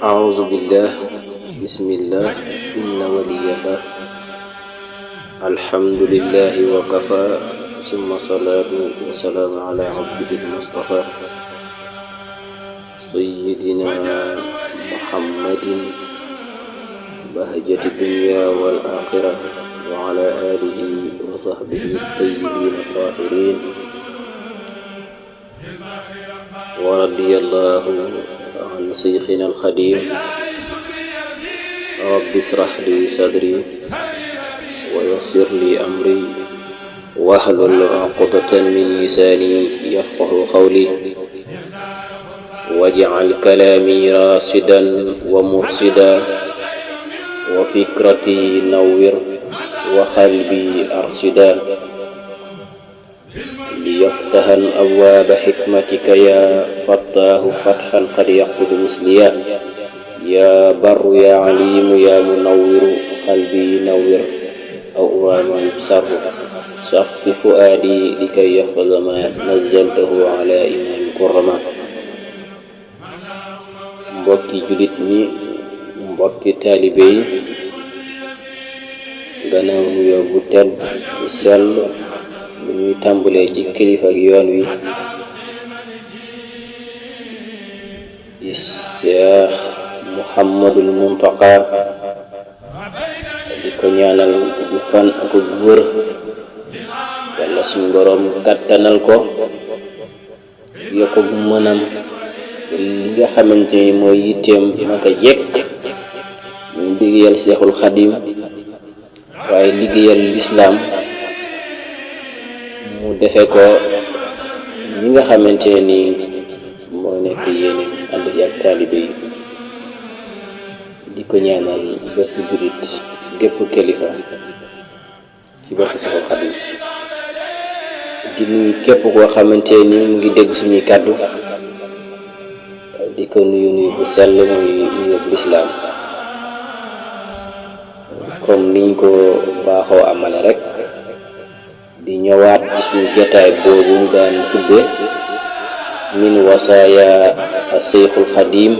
أعوذ بالله بسم الله إن ولي الله الحمد لله وكفى ثم صلاة وسلام على عبده المصطفى سيدنا محمد بهجة الدنيا والآخرة وعلى آله وصحبه الطيبين الطاهرين ورضي الله عن شيخنا الخديم رب اشرح لي صدري ويسر لي أمري واحلل عقدة من لساني يفقه قولي واجعل كلامي راشدا ومرشدا وفكرتي نور وقلبي أرشدا ليفتح أبواب حكمتك يا فتاه فتحا قد يقود مثليا يا بر يا عليم يا منور قلبي نور أو ما يبصر صف فؤادي لكي يحفظ ما نزلته على إمام الكرماء mbokki julit ñi mbokki taalibe yi gannaaw nuyoo bu tedd bu sell bu ñuy tàmbalee ci kilifa ak yoon wi di Cheikh Muhammadul Muntaqa di ko ñaanal gu fan ak wër yàlla suñu borom kattanal ko yokk bu mënam li nga xamante ni mooy yitteem naka jekk ñu liggéeyal Seexul Xadim waaye liggéeyal lislaam mu defe ko ñi nga xamante ni moo nekk yéene ànd ci ak taalibe yi di ko ñaanal bépp julit gépp kilifa ci barke Seexul Xadim di nuyu képp koo xamante ni mu ngi dégg suñuy kàddu di ko nuyu bu sell muy nuyu lislaam comme niñ ko baaxoo amale rek di ñëwaat ci suñu jotaay boobu mu daan tudde min wasaaya Seexul Xadim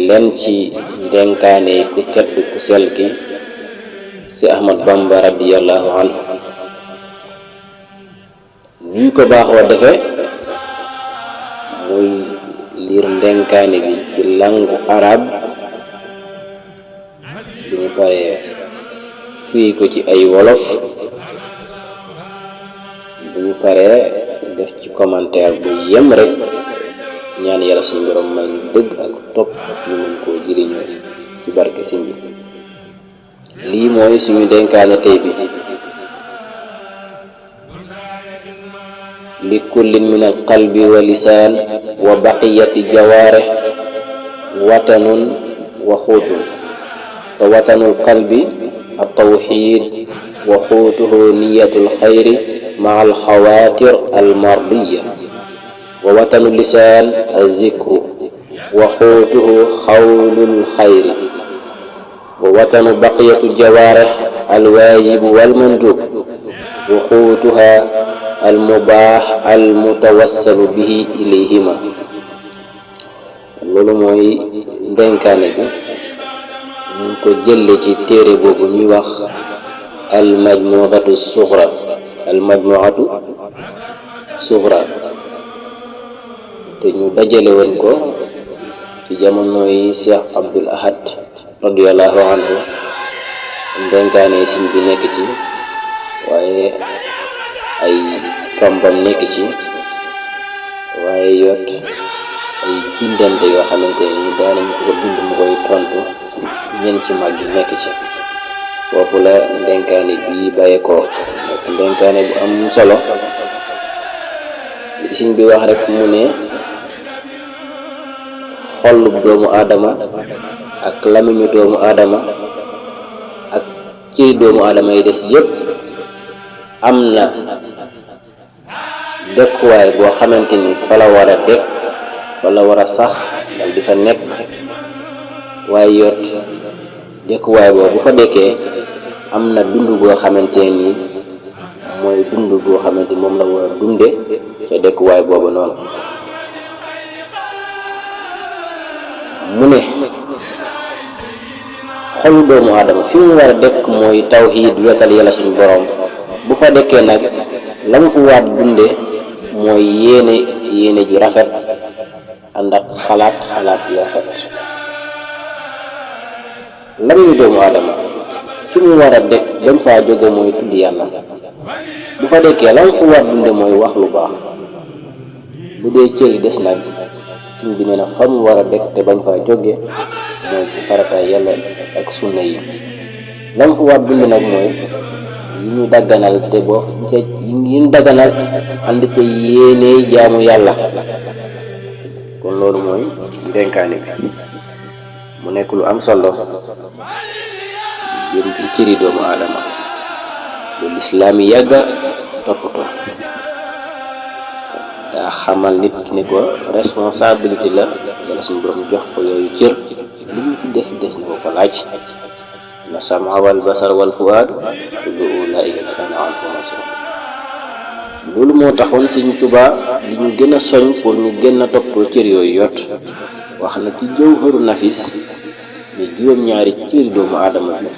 len ci ndenkaane ku tedd ku sell ki si Ahmad Bamba radiyallahu anhu niñ ko baaxoo defe muy liir ndenkaane bi ci langu arab bi ñu paree fii ko ci ay wolof bu ñu paree def ci commentaire bu yem rek ñaan yàlla suñu borom may ñu dëgg ak topp ñu mën koo jëriñoo ci barke sëñ bi lii mooy suñu ndenkaane tey bi li kullin min al qalbi wa lisaan wa baqiyati jawaare watanun wa xuutun fa watanul qalbi al tawxid wa xuutuhu niyatul xayri maa al xawaatir al mardiya wa watanul lisaan al zikru wa xuutuhu xawlul xayri wa watanu baqiyatu jawaare al waajibu wal mandub wa xuutuha al mubaax al mutawassalu bihi ilayhima loolu mooy ndenkaane bi ñu ngi ko jëlle ci téere boobu ñuy wax al majmuatu sughra te ñu dajale woon ko ci jamonoy Cheikh Abdul Ahad radiyallahu anhu ndenkaane siñ bi nekk ci waaye ay tombam nekk ci waaye yot ay bindante yoo xamante ni daanañ ko bind mu koy tontu ñen ci mag yi nekk ci foofu la ndenkaane bi bàyyeekoo nekk ndenkaane bu am solo li siñ bi wax rek mu ne xolub doomu aadama ak lamiñu doomu aadama ak ci doomu aadama yi des yépp am na dëkkuwaay boo xamante ni fa la war a dëkk fa la war a sax dal di fa nekk waaye yot dëkkuwaay boo bu fa dëkkee am na dund boo xamante ni mooy dund boo xamante moom la war a dunde ca dëkkuwaay boobu noonu mu ne xolu doomu aadama fi mu war a dekk mooy tawxiid wetal yàlla suñu borom. bu fa dekkee nag la mu fa waat dunde mooy yéene ji rafet ànd ak xalaat yu rafet. la muy doomu aadama fi mu war a dekk bañ faa jóge mooy tudd yàlla. bu fa dekkee la mu fa waat dunde mooy wax lu baax. bu dee cër yi des nag suñ bi nee na fa mu war a dekk te bañ faa jóge mooy ci farata yàlla ak sunna yi. la mu fa waat dunde nag mooy yi ñu dagganal te boo ca yi ñu dagganal ànd ca yéene jaamu yàlla. kon loolu mooy dénkaane bi mu nekk lu am solo jëm ci cëri doomu aadama lu lislaam yi yàgga toppatoo daa xamal nit ki ne ko responsabilité la yàlla suñu borom jox ko yooyu cër lu ñu ci def des na ko ko laaj. na sama wal basar wal fuaad kullu ulaa'ika kaana anhu mas'uula. loolu moo taxoon Sëriñ Tuubaa li ñu gën a soñ pour ñu gën a toppatoo cër yooyu yot wax na ci Jawharu Nafis ne juróom-ñaari cëri doomu aadama bi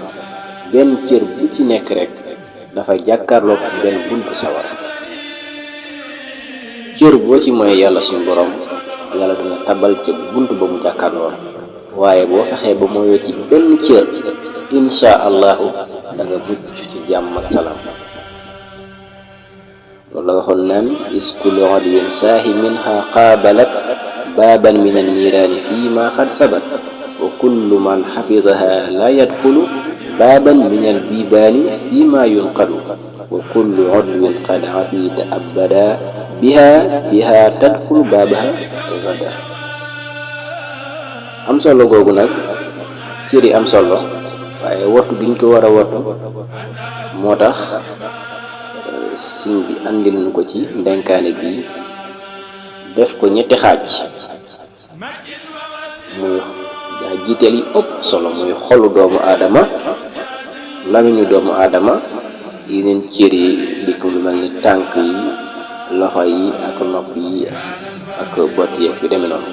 benn cër bu ci nekk rek dafa jàkkaarloog benn buntu sawar. cër boo ci mooy yàlla suñu borom yàlla dina tabal ca buntu ba mu jàkkaarloo, waaye boo fexee ba mooyoo ci benn cër insha allahu da nga mucc ci jàmm ak salaam. loolu la waxoon naan iskulu adiyin saahi minha qaabalat baaban min anniiraani fii ma xad sabat wa kullu man xafidaha la yadxulu baaban min albibaani fii ma yunqadu wa kullu udwin qad asita abada biha tadxulu baabaha gada. am solo googu nag cëri am solo waaye wattu giñ ko war a wattu moo tax siñ bi andil nu ko ci ndenkaane bi def ko ñetti xaaj. muy daa jiiteel yi ëpp solo muy xolu doomu aadama, lamiñu doomu aadama, yeneen cër yi li ko lu mel ni tànk yi, loxo yi ak nopp yi ak bot yi yu demee noonu.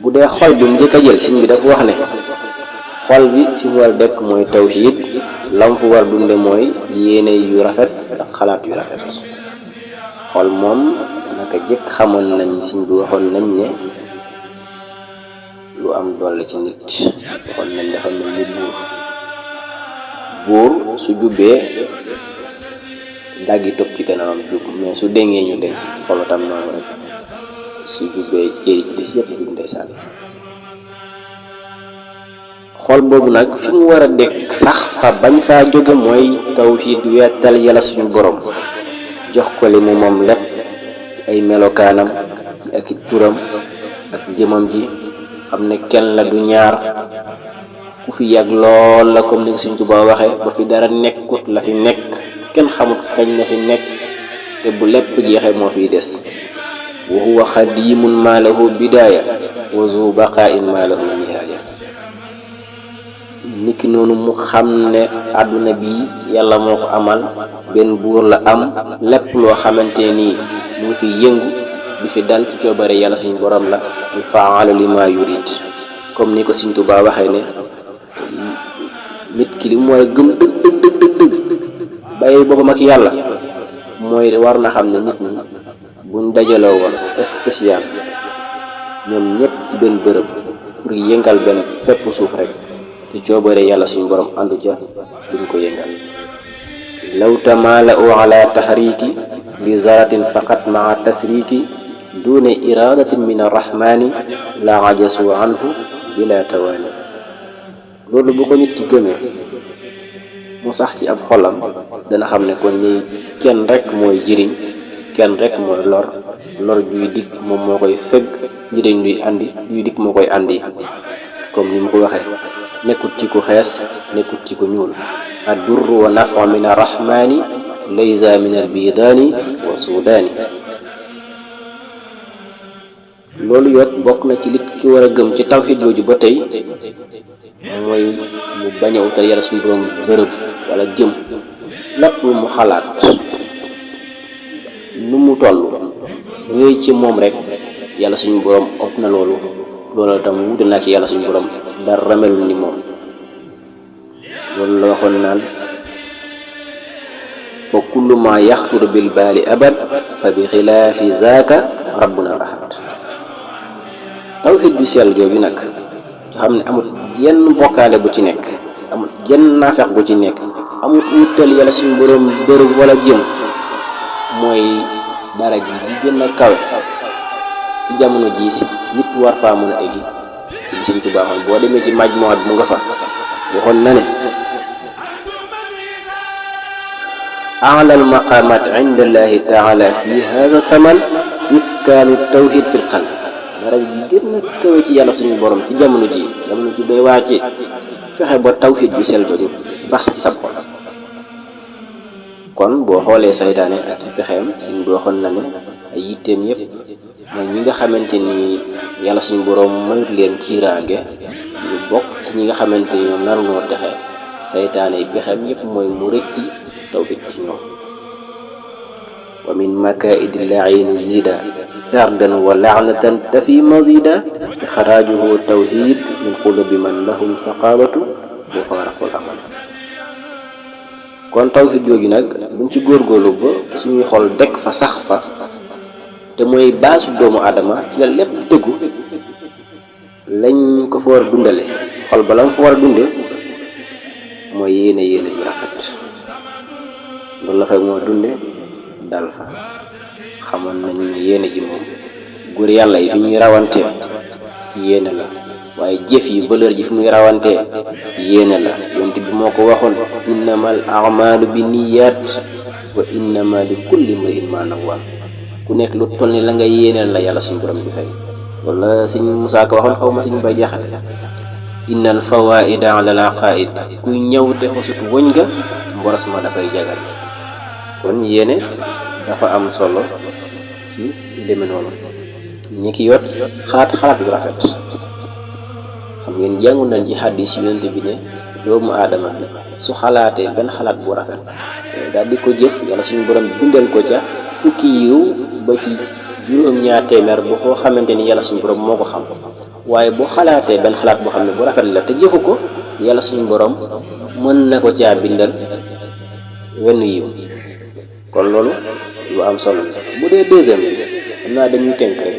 bu dee xol bi mu njëkk a jël siñ bi dafa wax ne xol bi fi mu war a dekk mooy tawhiid, lam fu war dunde mooy yéene yu rafet ak xalaat yu rafet. xol moom naka jëkk xamoon nañ siñ bi waxoon nañ ne lu am doole ci nit. waxoon nañ dafa mel ni buur su jubbee daggi topp ci kanamam jub, mais su déngee ñu dégg. xol tam noonu rek su jubbee cëri ci des yëpp jub ndeysaan. xol boobu nag fi mu war a dekk sax fa bañ faa jóge mooy tawhiid, weetal yàlla suñu borom, jox ko li mu moom lépp ci ay melokaanam ci ak i turam ak jëmam ji, xam ne kenn la du ñaar, ku fi yàgg lool la comme ni Sëriñ Tuubaa waxee, ba fi dara nekkut la fi nekk, kenn xamut kañ la fi nekk, te bu lépp jeexee moo fiy des. wa huwa xadiimun maa lahu bidaaya wa zu baqaa'in maa lahu nihaaya. niki noonu mu xam ne àdduna bi yàlla moo ko amal, benn buur la am, lépp loo xamante nii mu ngi fi yëngu di fi dal ci coobare yàlla suñu borom la, ñu fa'alu lima yurid. comme ni ko Sëriñ Tuubaa waxee ne nit ki li mu war a gëm dëgg bàyyi boppam ak yàlla mooy war na xam ne nit ñi buñ dajaloo woon spécial ñoom ñëpp ci benn bërëb pour yëngal benn pepp suuf rek te coobare yàlla suñu borom àndu ca duñ ko yëngal. law tamaala'u ala tahriki li zaratin faqat maa tasriki duna iradatin min arrahmani la ajasu anhu bila tawaani. loolu bu ko nit ki gëmee mu sax ci ab xolam dana xam ne kon ñi kenn rek mooy jëriñ, kenn rek mooy lor juy dikk moom moo koy fegg, njëriñ luy andi luy dikk moo koy andi. comme ni mu ko waxee, nekkut ci ku xees, nekkut ci ku ñuul. ad-durru wa nafa min arrahmani laysa min albidaani wa sudaani. loolu yot bokk na ci lit ki war a gëm ci tawxiid jooju ba tey mooy mu bañ a utal yàlla suñu borom bërëb wala jëm. lépp lu mu xalaat nu mu toll ngay ci moom rek yàlla suñu borom ëpp na loolu loolu tam wuute naa ci yàlla suñu borom dara melul ni moom. loolu la waxoon naan fa kullu ma yaxturu bil baali abad fa bi xilaafi zaaka rabbuna ahad. tawxiid ju sell jooju nag nga xam ne amul jenn bokkaale bu ci nekk, amul jenn naafeq bu ci nekk, amul wutal yàlla suñu borom bërëb wala jëm, mooy dara ji di gën a kawe ci jamono ji si nit war faa mën a eggi ci Sëriñ Tuubaa xam boo demee ci majmuwaat mu nga fa waxoon na ne a'lal maqaamaat inda Allaahi taala fi haada zaman iskaanu tawxiid fil qalb. dara ji gën a kawe ci yàlla suñu borom ci jamono ji doy wàcce fexe ba tawxiid bu sell jooju sax ci sa xol. kon boo xoolee saytaane ak ci pexeem suñ boo xoon na ne ay yitteem yépp mooy ñi nga xamante ni yàlla suñu borom mayut leen kiiraange ñu bokk ci ñi nga xamante ni ñoom naru noo texe. saytaane yi pexeem yépp mooy mu rëcc tawxiid ci ñoom. wa min makaidi laini zida tardan wa laanatan tafi mazida ixraajuhu tawxiid min qulubi man lahum saqawatu wa faaraqul amal. kon tawxiid jooju nag buñ ci góorgóorlu ba suñuy xol dekk fa sax fa te mooy baasu doomu aadama ci la lépp tëggu lañ ko fa war a dundale xol ba la mu fa war a dunde mooy yéene yu rafet. loolu la fay moo dunde dal fa. xamoon nañu ne yéene ji moom góor yàlla yi fi ñuy rawantee ci yéene la, waaye jëf yi valeur ji fi muy rawantee yéene la. yonent bi moo ko waxoon innamal a'maalu bi niyyat wa innama li kulli imri'in ma nawwa. ku nekk lu toll ni la nga yéeneel la yàlla suñu borom di fay. wala Sëñ Musaa Ka waxoon xaw ma Sëñ Bay Jaxate innal fawaida ala al aqaid kuy ñëw te xosut wëñ nga mboros ma dafay jagal. kon yéene dafa am solo ci deme noonu. ñi ki yot xalaat yu rafet. xam ngeen jàngu nañ ci xaddis yonent bi ne doomu aadama bi su xalaatee benn xalaat bu rafet daal di ko jëf yàlla suñu borom bindal ko ca fukki yiw ba ci juróom-ñaar téeméer bu ko xamante ni yàlla suñu borom moo ko xam. waaye bu xalaatee benn xalaat boo xam ne bu rafet la te jëfu ko yàlla suñu borom mën na ko caa bindal wenn yiw. kon loolu lu am solo la. bu dee deuxième bi xam naa dañuy tënk rek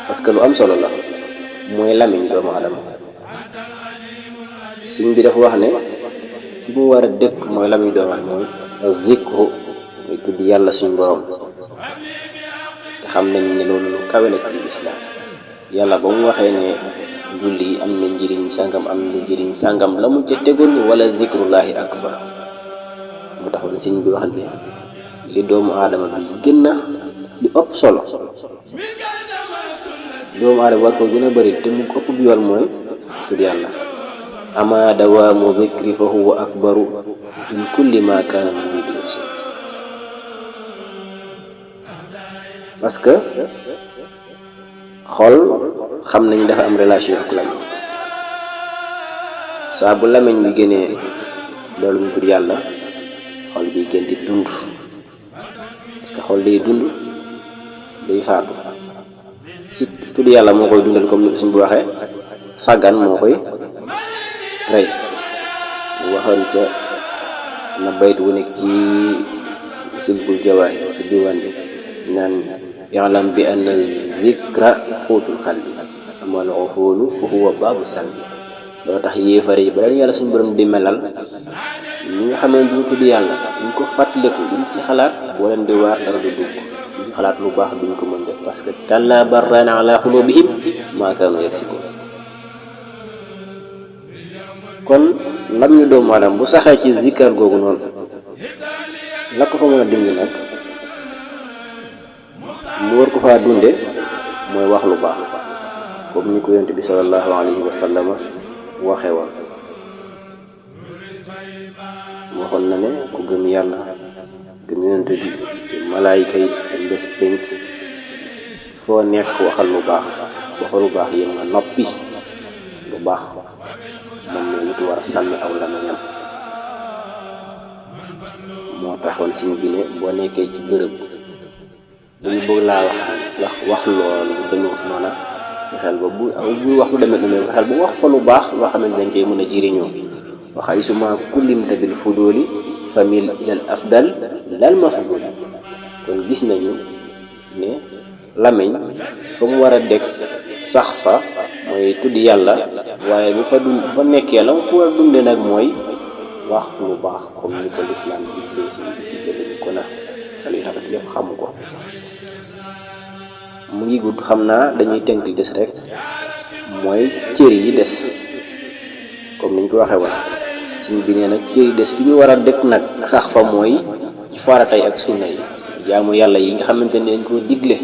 parce que lu am solo la mooy lamiñ doomu adama. suñ bi dafa wax ne fi mu war a dëkk mooy lamiñ doomu adama mooy zikru muy tudd yàlla suñu borom. te xam nañ ne loolu lu kawe la ci lislaam. yàlla ba mu waxee ne julli am na njëriñ sàngam la mu ca tegoon ni wala zikrullahi akbar. mu taxoon sëñ bi wax ne li doomu aadama bi gën a li ëpp solo doomu aadama war ko gën a bëri te mu ëpp bi yool mooy tudd yàlla. ama dawaamu zikri fa huwa akbaru min kulli ma kaana muridu. parce que xol xam nañ dafa am relation ak lamiñ. saa bu lamiñ bi génnee loolu mu tudd yàlla xol bi gën di dund. parce que xol day dund day faatu. si tudd yàlla moo koy dundal comme ni suñ bu waxee sàggan moo koy rey. mu waxoon ca na bayt wu nekk ci silbul jawaay ci diwaan bi naan i'lam bi anna zikra xuutul xalbi amal xufuulu fa huwa baabu salbi. loo tax yéefare yi ba leen yàlla suñu borom di melal ñi nga xam ne duñ tudd yàlla duñ ko fàttaliku duñ ci xalaat boo leen di waar dara du dugg duñ xalaat lu baax duñ ko mën def parce que kallaa barraana ala xuluubihim maa kaanu yaksibuun. kon lam ñu doomu aadama bu saxee ci zikkar googu noonu la ko fa mën a dimbali nag mu war ko faa dunde mooy wax lu baax comme ni ko yonent bi sallallahu alayhi wa sallam waxee woon. waxoon na ne ku gëm yàlla gëm yonent bi malaayika yi bés penc foo nekk waxal lu baax yéen nga noppi. lu baax moom la nit war a sànni aw lamiñam. moo taxoon suñ bi ne boo nekkee ci bërëb bu ñu bëgg laa wax loolu demewut noona fexeel ba bu wax lu demee noonu fexeel ba wax fa lu baax loo xamante dañ cey mën a jëriñoo fa xaysuma kullimta bil fuduli famil ilal afdal lal mafdul kon gis nañu ne lamiñ fa mu war a dekk sax fa mooy tudd yàlla waaye bu fa nekkee la fu war a dunde nag mooy wax lu baax comme ni ko lislaam bi si jëlee ko na xel yu rafet yëpp xam ko mu ngi gudd xam naa dañuy tënk li des rek mooy cër yi des comme niñ ko waxee woon suñ bi nee nag cër yi des fi ñu war a dëkk nag sax fa mooy ci faratay ak sunna yi jaamu yàlla yi nga xamante ne dañ koo digle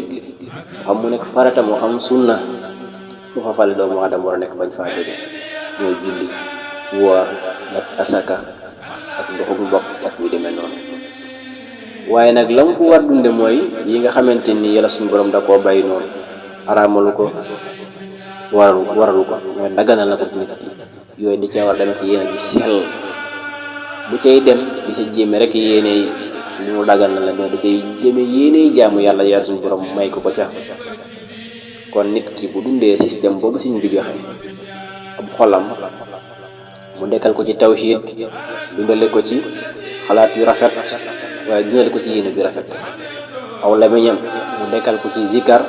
xam mu nekk farata moo xam sunna fu fa fale doomu aadama war a nekk bañ faa jóge mooy julli woor nag asaka ak ndoxum mbokk ak yu demee noonu waaye nag la mu ko war dunde mooy yi nga xamante ni yàlla suñu borom da koo bàyyi noonu araamalu ko waralu ko mooy daganal na ko nit yooyu di cee war dem ci yéene bi sell bu cay dem di ca jéeme rek yéene li mu daganal la mais da cay jéeme yéene jaamu yàlla suñu borom may ko ca kon nit ki bu dundee système boobu suñu bi joxe ab xolam mu dekkal ko ci tawhid dundale ko ci xalaat yu rafet waaye dundale ko ci yéene bi rafet aw lamiñam mu dekkal ko ci zikar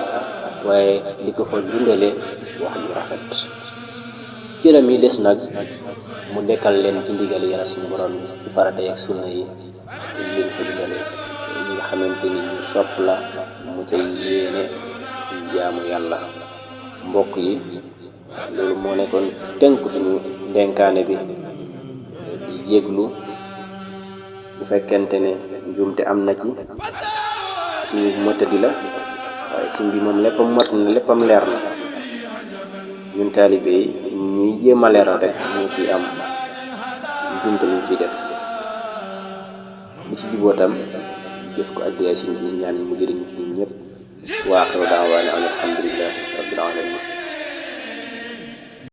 waaye di ko fa dundale wax yu rafet cëram yi des nag mu dekkal leen ci ndigal yàlla suñu borom ci farata ak sunna yi te leen ko dundale ñi nga xamante ni ñu sopp la mu cay yéene jaamu yàlla mbokk yi loolu moo nekkoon tënk suñu ndenkaane bi di jéglu bu fekkente ne njuumte am na ci suñu mëtadi la waaye suñ bi moom léppam mot na léppam leer na ñun taalibe yi ñuy jéem a leeral rek ñu ciy am njuumte luñ ciy def bu ci jubootam def ko addiya suñ bi ñaan mu jëriñ ci ñun ñëpp waaxiru daawaana an alhamdulillahi rabbil alamin